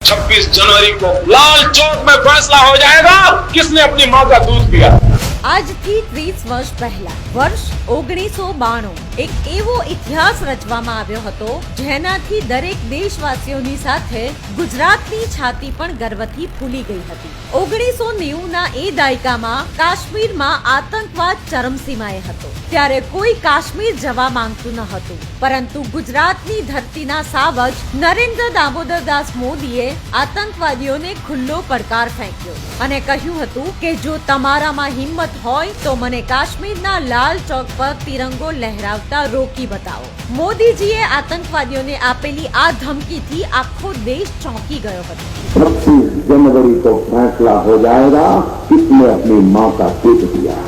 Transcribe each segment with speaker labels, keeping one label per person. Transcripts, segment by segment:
Speaker 1: 26 जनवरी को लाल चौक में फैसला हो जाएगा किसने अपनी माँ का दूध पिया।
Speaker 2: આજથી 30 વર્ષ પહેલા વર્ષ 1992 એક એવો ઇતિહાસ રચવામાં આવ્યો હતો જેનાથી દરેક દેશવાસીઓની સાથે ગુજરાતની છાતી પણ ગર્વથી ફૂલી ગઈ હતી। 1990ના એ દાયકામાં કાશ્મીરમાં આતંકવાદ ચરમસીમાએ હતો ત્યારે કોઈ કાશ્મીર જવા માંગતું ન હતું, પરંતુ ગુજરાતની ધરતીના સાવજ નરેન્દ્ર દામોદરદાસ મોદીએ આતંકવાદીઓને ખુલ્લો પડકાર ફેંક્યો અને કહ્યું હતું કે જો તમારામાં હિંમત હોય તો મને કાશ્મીરના લાલ ચોક પર તિરંગો લહેરાવતા રોકી બતાવો। મોદીજીએ આતંકવાદીઓને આપેલી આ ધમકીથી આખો દેશ ચોંકી ગયો હતો।
Speaker 3: 26 जनवरी को फैसला हो जाएगा किसने अपनी माँ का दूध पिया।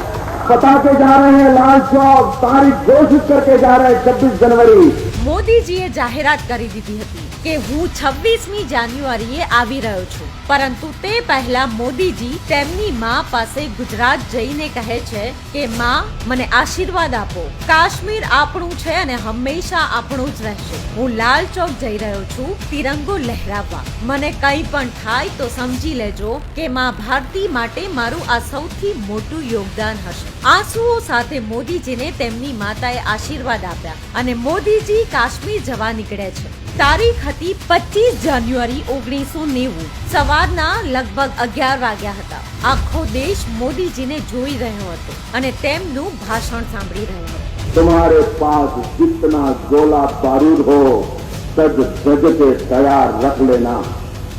Speaker 3: बताते जा रहे हैं लाल चौक, तारीख घोषित करके जा रहे हैं 26 जनवरी।
Speaker 2: મોદીજીએ જાહેરાત કરી દીધી હતી કે હું 26મી જાન્યુઆરીએ આવી રહ્યો છું, પરંતુ તે પહેલા મોદીજી તેમની માં પાસે ગુજરાત જઈને કહે છે કે માં મને આશીર્વાદ આપો, કાશ્મીર આપણું છે અને હંમેશા આપણું જ રહેશે। હું લાલ ચોક જઈ રહ્યો છું તિરંગો લહેરાવવા, મને કંઈ પણ થાય તો સમજી લેજો કે માં ભારતી માટે મારું આ સૌથી મોટું યોગદાન હશે। આંસુઓ સાથે મોદીજીને તેમની માતાએ આશીર્વાદ આપ્યા અને મોદીજી કાશ્મીર જવા નીકળે છે। તારીખ હતી 25 જાન્યુઆરી 1990 સવારના લગભગ 11 વાગ્યા હતા। આખો દેશ મોદીજીને જોઈ રહ્યો હતો અને તેમનું ભાષણ સાંભળી રહ્યો હતો।
Speaker 3: तुम्हारे पास जितना गोला बारूद हो सज धज के तैयार रख लेना।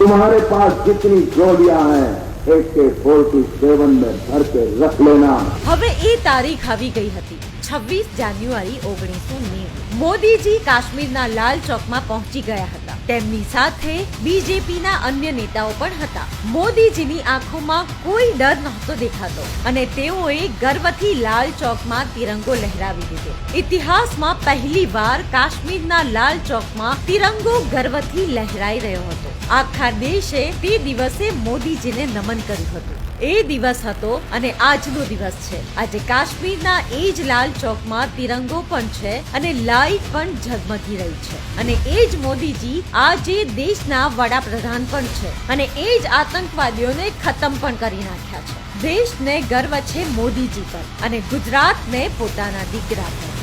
Speaker 3: तुम्हारे पास जितनी गोलियां हैं AK-47 में भर के रख लेना।
Speaker 2: હવે એ તારીખ આવી ગઈ હતી 26 જાન્યુઆરી 1990। મોદીજી કાશ્મીરના લાલ ચોકમાં પહોંચી ગયા હતા। તેમની સાથે બીજેપીના અન્ય નેતાઓ પણ હતા। મોદીજીની આંખોમાં કોઈ ડર નહોતો દેખાતો અને તેઓએ ગર્વથી લાલ ચોકમાં તિરંગો લહેરાવી દીધો। ઇતિહાસમાં પહેલીવાર કાશ્મીરના લાલ ચોકમાં તિરંગો ગર્વથી લહેરાઈ રહ્યો હતો। આખા દેશે તે દિવસે મોદીજીને નમન કર્યું હતું। એ દિવસ હતો અને આજનો દિવસ છે। આજે કાશ્મીરના એ જ લાલ ચોકમાં તિરંગો પણ છે અને લાઈટ પણ ઝગમગી રહી છે અને એ જ મોદીજી આજે દેશના વડાપ્રધાન પણ છે અને એ જ આતંકવાદીઓને ખતમ પણ કરી નાખ્યા છે। દેશને ગર્વ છે મોદીજી પર અને ગુજરાતને પોતાના દીકરા પર।